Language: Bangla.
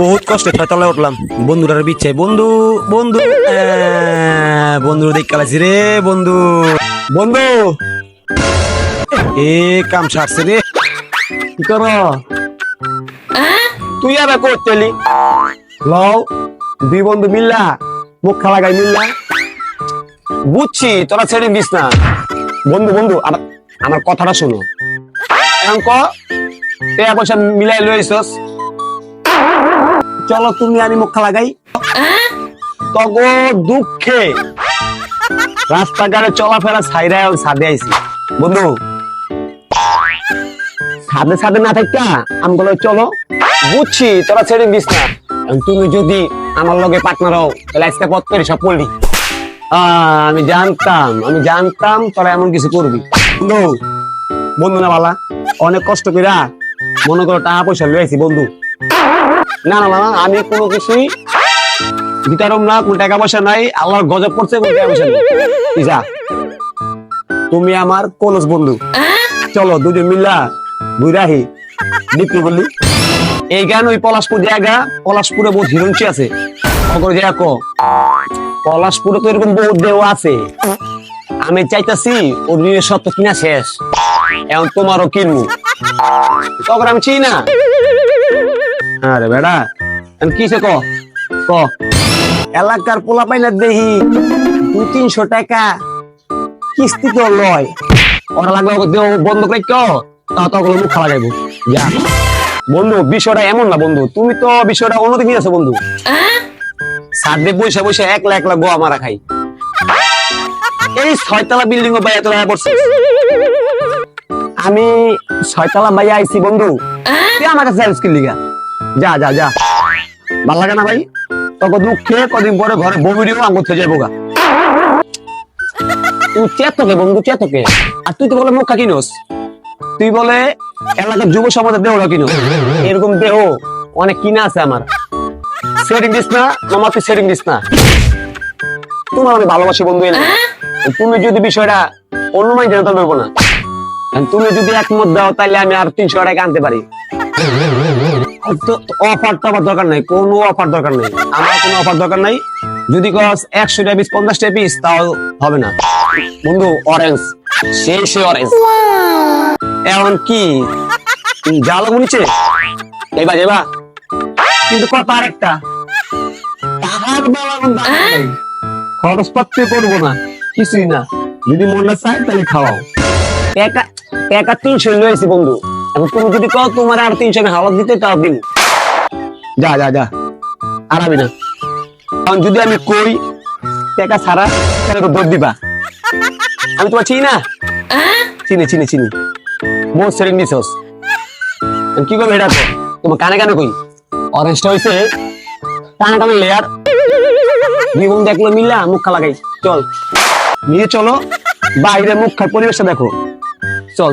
বহুত কষ্টে ছয়তলায় উঠলাম বন্ধুটার বিচ্ছাই বন্ধু বন্ধু বন্ধু দেখ কালাইছি রে বন্ধু বন্ধু এ কাম সারছে রে কি কর তুই আর করতেলি লও দুই বন্ধু মিল্লা মুখ খালা গাই মিল্লা বুঝছি তোরা ছেড়ে দিস না বন্ধু বন্ধু আমার কথাটা শোনো এখন ক টাকা পয়সা মিলাই লইছস চলো তুমি আমি মুখ লাগাই তগো দুঃখে রাস্তাঘাটে চলাফেরা ছাইরা ছাদে আইছি বন্ধু ছাদে ছাদে না থাকা আমগুলো চলো বুঝছি তোরা ছেড়ে দিস না তুমি যদি আমার লগে পার্টনার হও তাহলে আজকে পথ করে সব পড়লি আমি জানতাম তোরা এমন কিছু করবি বন্ধু বন্ধু না বালা অনেক কষ্ট কইরা মনে করো টাকা পয়সা লইছি বন্ধু না না না আমি কোনো কিছুই ভিতরম না কোন টাকা পয়সা নাই আল্লাহর গজব করছে কোন টাকা পয়সা নেই যা তুমি আমার কলস বন্ধু চলো দুজন মিল্লা বুইরাহি ডিপি বললি এই গান ওই পলাশপুর জায়গা পলাশপুরে বহুত হিরঞ্চি আছে অগর জায়গা ক পলাশপুরে তো এরকম বহুত দেহ আছে আমি চাইতাছি ওর নিজের সত্য কিনা শেষ এখন তোমারও কিনবো তখন আমি চিনি না আরে বেড়া কিসে ক এলাকার পোলা পাইলে দেখি 200-300 টাকা কিস্তি তো লয় ওরা লাগবে বন্ধ করে তখন মুখ খাওয়া যাইব যা বন্ধু বিষয়টা এমন না বন্ধু তুমি তো বিষয়টা অন্যদিকে নিয়ে আসো বন্ধু সাদে বসে বসে একলা একলা গোয়া মারা খাই এই 6তলা বিল্ডিং ও বাইয়া তোলা পড়ছে আমি 6তলা বাইয়া আইছি বন্ধু তুই আমার কাছে সার্ভিস লিগা যা যা যা ভাল লাগে না ভাই তখন দুঃখে কদিন পরে ঘরে বমিরিও আঙ্গুর থেকে যাবো গা তুই চেতকে বন্ধু চেতকে আর তুই তো বলে মুখা কিনোস তুই বলে এলাকার যুব সমাজের দেহটা কিনো এরকম দেহ অনেক কিনা আছে আমার সেটিং দিস না মামা তুই সেটিং দিস না তোমার আমি ভালোবাসি বন্ধু এনে তুমি যদি বিষয়টা অন্য মাই জানতে পারবো না তুমি যদি একমত দাও তাহলে আমি আর 300 টাকা আনতে পারি অফার তো আমার দরকার নাই কোনো অফার দরকার নাই আমার কোনো অফার দরকার নাই যদি কস 100 টাকা পিস 50 টাকা পিস তাও হবে না বন্ধু অরেঞ্জ সেই অরেঞ্জ এখন কি জালো মুনিছে এবা যাবা কিন্তু কথা আরেকটা টাকার বালা কোন খরচ পাতি করবো না কিছুই না যদি মনটা চায় তাহলে খাওয়াও টাকা 300 লইছি বন্ধু এখন তুমি যদি কও তোমার আর 300 আমি হাওয়া দিতে তাও দিন যা যা যা আরামি না এখন যদি আমি কই টাকা ছাড়া তাহলে তো দৌড় দিবা আমি তোমার চিনি না চিনি মোর সেরিং দিছস কি করবে এটা তো তোমার কানে কানে কই অরেঞ্জটা হইছে কানে কানে লেয়ার জীবন দেখলো মিল্লা মুখ খা লাগাই চল নিয়ে চলো বাইরে মুখ খায় পরিবেশটা দেখো চল